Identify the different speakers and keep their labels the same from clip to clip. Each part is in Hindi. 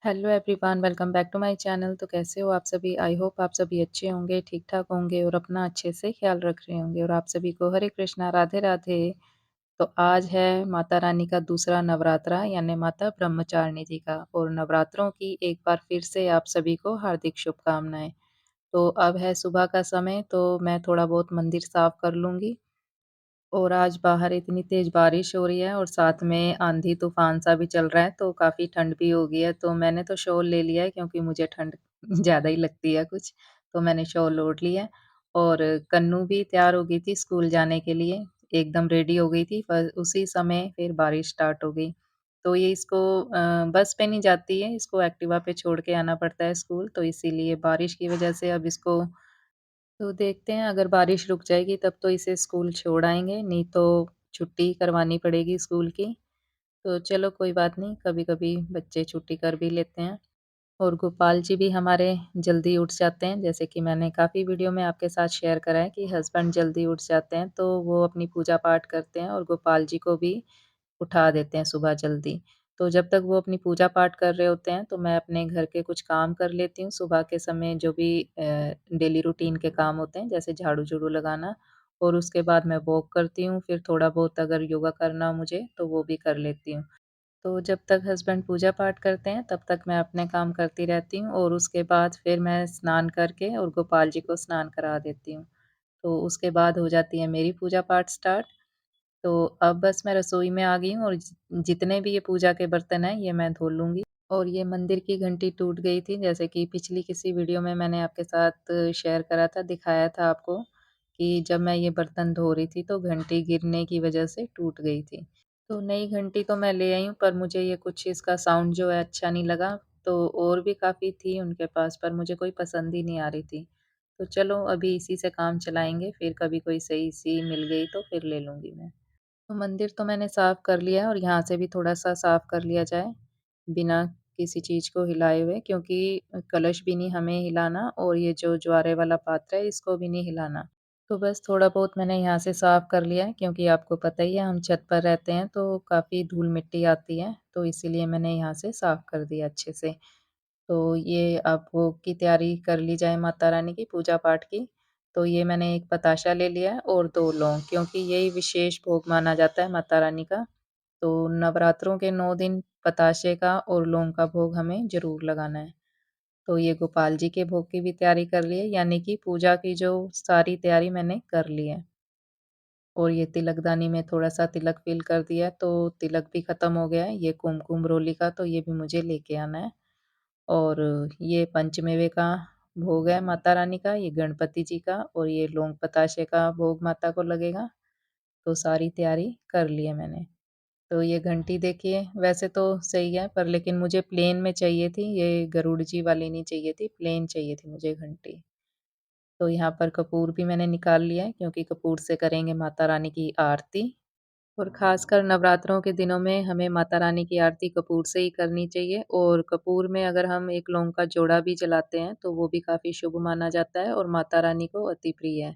Speaker 1: Hello everyone, welcome back to my channel. तो कैसे हो आप सभी? आई होप आप सभी अच्छे होंगे, ठीक-ठाक होंगे और अपना अच्छे से ख्याल रख रहे होंगे और आप सभी को हरे कृष्णा, राधे-राधे। तो आज है माता रानी का दूसरा नवरात्रा यानी माता ब्रह्मचारिणी जी का और नवरात्रों की एक बार फिर से आप सभी को हार्दिक शुभकामनाएँ। तो अब है सुबह का समय तो मैं थोड़ा बहुत मंदिर साफ कर लूँगी और आज बाहर इतनी तेज़ बारिश हो रही है और साथ में आंधी-तूफ़ान सा भी चल रहा है, तो काफ़ी ठंड भी हो गई है। तो मैंने तो शॉल ले लिया है क्योंकि मुझे ठंड ज़्यादा ही लगती है कुछ, तो मैंने शॉल ओढ़ ली है। और कन्नू भी तैयार हो गई थी स्कूल जाने के लिए, एकदम रेडी हो गई थी, पर उसी समय फिर बारिश स्टार्ट हो गई। तो ये इसको बस पे नहीं जाती है, इसको एक्टिवा पे छोड़ के आना पड़ता है स्कूल, तो इसीलिए बारिश की वज़ह से अब इसको तो देखते हैं अगर बारिश रुक जाएगी तब तो इसे स्कूल छोड़ आएँगे, नहीं तो छुट्टी करवानी पड़ेगी स्कूल की। तो चलो कोई बात नहीं, कभी-कभी बच्चे छुट्टी कर भी लेते हैं। और गोपाल जी भी हमारे जल्दी उठ जाते हैं, जैसे कि मैंने काफ़ी वीडियो में आपके साथ शेयर करा है कि हस्बैंड जल्दी उठ जाते हैं, तो वो अपनी पूजा-पाठ करते हैं और गोपाल जी को भी उठा देते हैं सुबह जल्दी। तो जब तक वो अपनी पूजा-पाठ कर रहे होते हैं, तो मैं अपने घर के कुछ काम कर लेती हूँ। सुबह के समय जो भी डेली रूटीन के काम होते हैं, जैसे झाड़ू-झूड़ू लगाना और उसके बाद मैं वॉक करती हूँ। फिर थोड़ा बहुत अगर योगा करना हो मुझे, तो वो भी कर लेती हूँ। तो जब तक हस्बैंड पूजा-पाठ करते हैं, तब तक मैं अपने काम करती रहती हूँ और उसके बाद फिर मैं स्नान करके और गोपाल जी को स्नान करा देती हूँ। तो उसके बाद हो जाती है मेरी पूजा-पाठ स्टार्ट। तो अब बस मैं रसोई में आ गई हूँ और जितने भी ये पूजा के बर्तन हैं, ये मैं धो लूँगी। और ये मंदिर की घंटी टूट गई थी, जैसे कि पिछली किसी वीडियो में मैंने आपके साथ शेयर करा था, दिखाया था आपको कि जब मैं ये बर्तन धो रही थी, तो घंटी गिरने की वजह से टूट गई थी। तो नई घंटी तो मैं ले आई हूँ, पर मुझे ये कुछ इसका साउंड जो है अच्छा नहीं लगा, तो और भी काफ़ी थी उनके पास, पर मुझे कोई पसंद ही नहीं आ रही थी। तो चलो अभी इसी से काम चलाएँगे, फिर कभी कोई सही-सी मिल गई तो फिर ले लूँगी मैं। तो मंदिर तो मैंने साफ कर लिया है और यहाँ से भी थोड़ा-सा साफ कर लिया जाए, बिना किसी चीज़ को हिलाए हुए क्योंकि कलश भी नहीं हमें हिलाना और ये जो ज्वारे वाला पात्र है इसको भी नहीं हिलाना। तो बस थोड़ा बहुत मैंने यहाँ से साफ कर लिया है क्योंकि आपको पता ही है हम छत पर रहते हैं तो काफ़ी धूल-मिट्टी आती है, तो इसीलिए मैंने यहाँ से साफ कर दिया अच्छे से। तो ये अब भोग की तैयारी कर ली जाए माता रानी की पूजा-पाठ की। तो ये मैंने एक बताशा ले लिया है और 2 लौंग क्योंकि यही विशेष भोग माना जाता है माता रानी का। तो नवरात्रों के 9 दिन बताशे का और लौंग का भोग हमें ज़रूर लगाना है। तो ये गोपाल जी के भोग की भी तैयारी कर ली है, यानी कि पूजा की जो सारी तैयारी मैंने कर ली है। और ये तिलकदानी में थोड़ा-सा तिलक फ़िल कर दिया है, तो तिलक भी ख़त्म हो गया है। ये कुमकुम रोली का तो ये भी मुझे लेके आना है। और ये पंचमेवे का भोग है माता रानी का, ये गणपति जी का और ये लौंग बताशे का भोग माता को लगेगा। तो सारी तैयारी कर ली है मैंने। तो ये घंटी देखिए वैसे तो सही है पर लेकिन मुझे प्लेन में चाहिए थी, ये गरुड़ जी वाली नहीं चाहिए थी, प्लेन चाहिए थी मुझे घंटी। तो यहाँ पर कपूर भी मैंने निकाल लिया है क्योंकि कपूर से करेंगे माता रानी की आरती। और ख़ासकर नवरात्रों के दिनों में हमें माता रानी की आरती कपूर से ही करनी चाहिए और कपूर में अगर हम एक लौंग का जोड़ा भी जलाते हैं, तो वो भी काफ़ी शुभ माना जाता है और माता रानी को अति प्रिय है।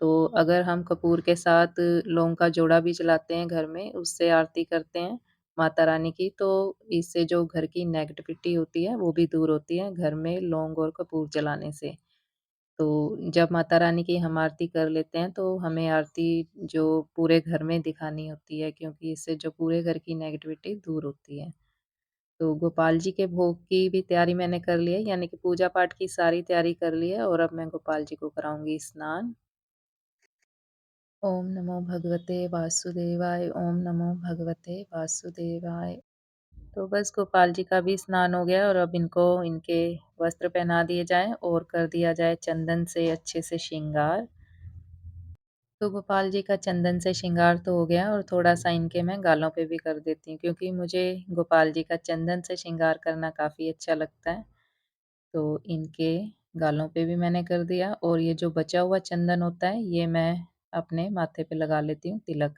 Speaker 1: तो अगर हम कपूर के साथ लौंग का जोड़ा भी जलाते हैं घर में, उससे आरती करते हैं माता रानी की, तो इससे जो घर की नेगेटिविटी होती है, वो भी दूर होती है घर में लौंग और कपूर जलाने से। तो जब माता रानी की हम आरती कर लेते हैं, तो हमें आरती जो पूरे घर में दिखानी होती है क्योंकि इससे जो पूरे घर की नेगेटिविटी दूर होती है। तो गोपाल जी के भोग की भी तैयारी मैंने कर ली है, यानी कि पूजा-पाठ की सारी तैयारी कर ली है और अब मैं गोपाल जी को कराऊँगी स्नान। ओम नमो भगवते वासुदेवाय, ओम नमो भगवते वासुदेवाय। तो बस गोपाल जी का भी स्नान हो गया और अब इनको इनके वस्त्र पहना दिए जाएँ और कर दिया जाए चंदन से अच्छे से श्रृंगार। तो गोपाल जी का चंदन से श्रृंगार तो हो गया और थोड़ा-सा इनके मैं गालों पे भी कर देती हूँ क्योंकि मुझे गोपाल जी का चंदन से श्रृंगार करना काफ़ी अच्छा लगता है। तो इनके गालों पे भी मैंने कर दिया और ये जो बचा हुआ चंदन होता है, ये मैं अपने माथे पे लगा लेती हूँ तिलक।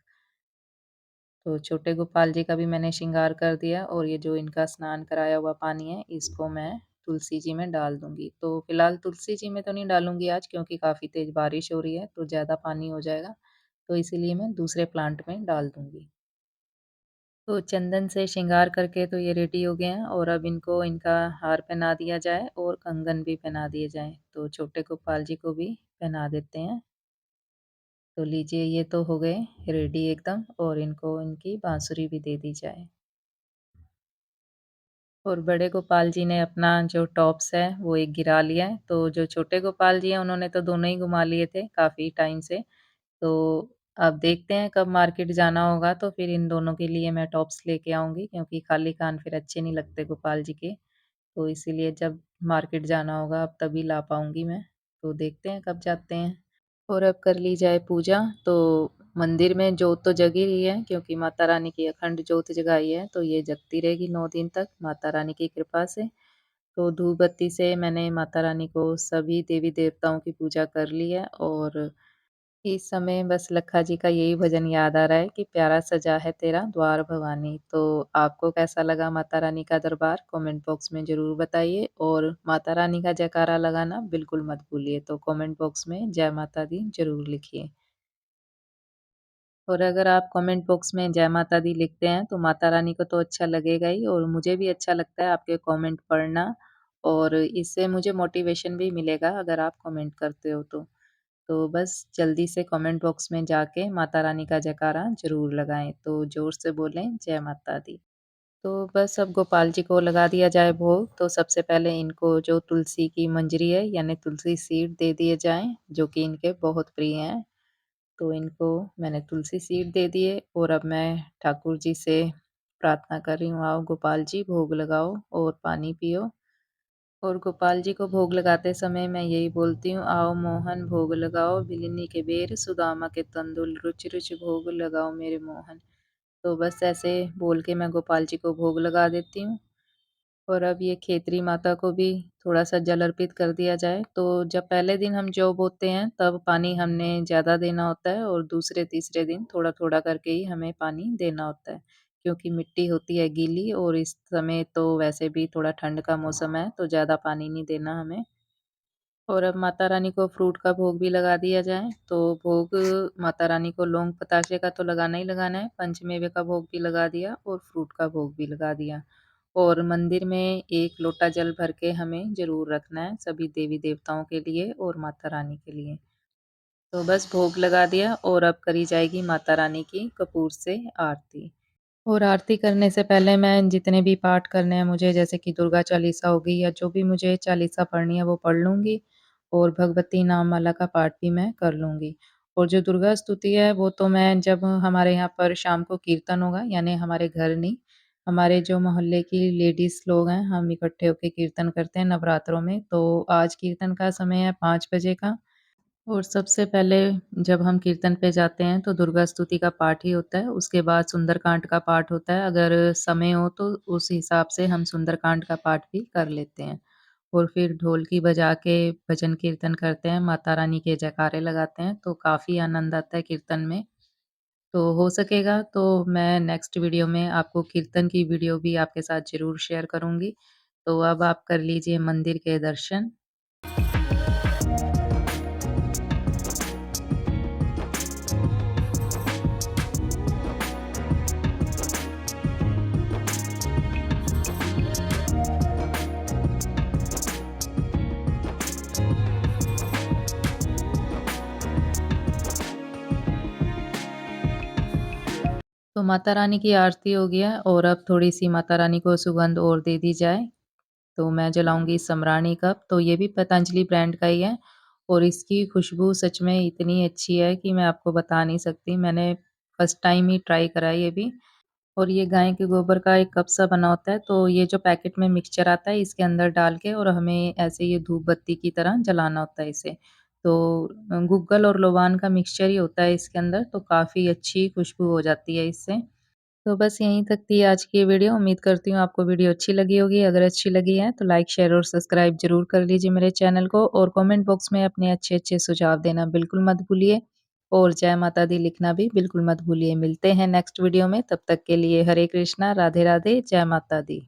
Speaker 1: तो छोटे गोपाल जी का भी मैंने श्रृंगार कर दिया और ये जो इनका स्नान कराया हुआ पानी है, इसको मैं तुलसी जी में डाल दूँगी। तो फिलहाल तुलसी जी में तो नहीं डालूँगी आज क्योंकि काफ़ी तेज़ बारिश हो रही है, तो ज़्यादा पानी हो जाएगा। तो इसीलिए मैं दूसरे प्लांट में डाल दूँगी। तो चंदन से श्रृंगार करके तो ये रेडी हो गए हैं और अब इनको इनका हार पहना दिया जाए और कंगन भी पहना दिए जाएँ। तो छोटे गोपाल जी को भी पहना देते हैं। तो लीजिए ये तो हो गए रेडी एकदम और इनको इनकी बाँसुरी भी दे दी जाए। और बड़े गोपाल जी ने अपना जो टॉप्स है वो एक गिरा लिया है। तो जो छोटे गोपाल जी हैं उन्होंने तो दोनों ही घुमा लिए थे काफ़ी टाइम से। तो अब देखते हैं कब मार्केट जाना होगा तो फिर इन दोनों के लिए मैं टॉप्स लेके आऊँगी क्योंकि खाली कान फिर अच्छे नहीं लगते गोपाल जी के। तो इसीलिए जब मार्केट जाना होगा अब तभी ला पाऊँगी मैं। तो देखते हैं कब जाते हैं। और अब कर ली जाए पूजा। तो मंदिर में जोत तो जग ही रही है क्योंकि माता रानी की अखंड जोत जगाई है तो ये जगती रहेगी 9 दिन तक माता रानी की कृपा से। तो धूप बत्ती से मैंने माता रानी को सभी देवी देवताओं की पूजा कर ली है और इस समय बस लक्खा जी का यही भजन याद आ रहा है कि प्यारा सजा है तेरा द्वार भवानी। तो आपको कैसा लगा माता रानी का दरबार? कमेंट बॉक्स में ज़रूर बताइए और माता रानी का जयकारा लगाना बिल्कुल मत भूलिए। तो कमेंट बॉक्स में जय माता दी ज़रूर लिखिए। और अगर आप कमेंट बॉक्स में जय माता दी लिखते हैं तो माता रानी को तो अच्छा लगेगा ही और मुझे भी अच्छा लगता है आपके कमेंट पढ़ना और इससे मुझे मोटिवेशन भी मिलेगा अगर आप कमेंट करते हो तो। तो बस जल्दी से कमेंट बॉक्स में जाके माता रानी का जयकारा ज़रूर लगाएँ। तो ज़ोर से बोलें जय माता दी। तो बस अब गोपाल जी को लगा दिया जाए भोग। तो सबसे पहले इनको जो तुलसी की मंजरी है यानी तुलसी सीड दे दिए जाएँ, जो कि इनके बहुत प्रिय हैं। तो इनको मैंने तुलसी सीड दे दिए और अब मैं ठाकुर जी से प्रार्थना कर रही हूँ, आओ गोपाल जी भोग लगाओ और पानी पियो। और गोपाल जी को भोग लगाते समय मैं यही बोलती हूँ, आओ मोहन भोग लगाओ, भिलिनी के बेर सुदामा के तंदुल, रुचि रुचि भोग लगाओ मेरे मोहन। तो बस ऐसे बोल के मैं गोपाल जी को भोग लगा देती हूँ। और अब ये खेतरी माता को भी थोड़ा-सा जल अर्पित कर दिया जाए। तो जब पहले दिन हम जौ बोते हैं तब पानी हमने ज़्यादा देना होता है और दूसरे-तीसरे दिन थोड़ा-थोड़ा करके ही हमें पानी देना होता है। क्योंकि मिट्टी होती है गीली और इस समय तो वैसे भी थोड़ा ठंड का मौसम है तो ज़्यादा पानी नहीं देना हमें। और अब माता रानी को फ्रूट का भोग भी लगा दिया जाए। तो भोग माता रानी को लौंग बताशे का तो लगाना ही लगाना है, पंचमेवे का भोग भी लगा दिया और फ्रूट का भोग भी लगा दिया। और मंदिर में 1 लोटा जल भर के हमें ज़रूर रखना है, सभी देवी-देवताओं के लिए और माता रानी के लिए। तो बस भोग लगा दिया और अब करी जाएगी माता रानी की कपूर से आरती। और आरती करने से पहले मैं जितने भी पाठ करने हैं मुझे जैसे कि दुर्गा चालीसा हो गई या जो भी मुझे चालीसा पढ़नी है वो पढ़ लूँगी और भगवती नाम माला का पाठ भी मैं कर लूँगी। और जो दुर्गा स्तुति है वो तो मैं जब हमारे यहाँ पर शाम को कीर्तन होगा यानी हमारे घर नहीं, हमारे जो मोहल्ले की लेडीज़ लोग हैं हम इकट्ठे होके कीर्तन करते हैं नवरात्रों में। तो आज कीर्तन का समय है 5 बजे का और सबसे पहले जब हम कीर्तन पे जाते हैं तो दुर्गा स्तुति का पाठ ही होता है, उसके बाद सुंदरकांड का पाठ होता है, अगर समय हो तो उस हिसाब से हम सुंदरकांड का पाठ भी कर लेते हैं। और फिर ढोलकी बजा के भजन कीर्तन करते हैं, माता रानी के जयकारे लगाते हैं, तो काफ़ी आनंद आता है कीर्तन में। तो हो सकेगा तो मैं नेक्स्ट वीडियो में आपको कीर्तन की वीडियो भी आपके साथ ज़रूर शेयर करूँगी। तो अब आप कर लीजिए मंदिर के दर्शन। तो माता रानी की आरती हो गया और अब थोड़ी-सी माता रानी को सुगंध और दे दी जाए। तो मैं जलाऊँगी सम्राणी कप, तो ये भी पतंजलि ब्रांड का ही है और इसकी खुशबू सच में इतनी अच्छी है कि मैं आपको बता नहीं सकती। मैंने फर्स्ट टाइम ही ट्राई करा है ये भी और ये गाय के गोबर का एक कप सा बना होता है, तो ये जो पैकेट में मिक्सचर आता है इसके अंदर डाल के और हमें ऐसे ये धूप बत्ती की तरह जलाना होता है इसे। तो गुग्गल और लोबान का मिक्सचर ही होता है इसके अंदर, तो काफ़ी अच्छी खुशबू हो जाती है इससे। तो बस यहीं तक थी आज की ये वीडियो। उम्मीद करती हूँ आपको वीडियो अच्छी लगी होगी। अगर अच्छी लगी है तो लाइक, शेयर और सब्सक्राइब ज़रूर कर लीजिए मेरे चैनल को और कमेंट बॉक्स में अपने अच्छे-अच्छे सुझाव देना बिल्कुल मत भूलिए और जय माता दी लिखना भी बिल्कुल मत भूलिए। मिलते हैं नेक्स्ट वीडियो में, तब तक के लिए हरे कृष्णा, राधे राधे, जय माता दी।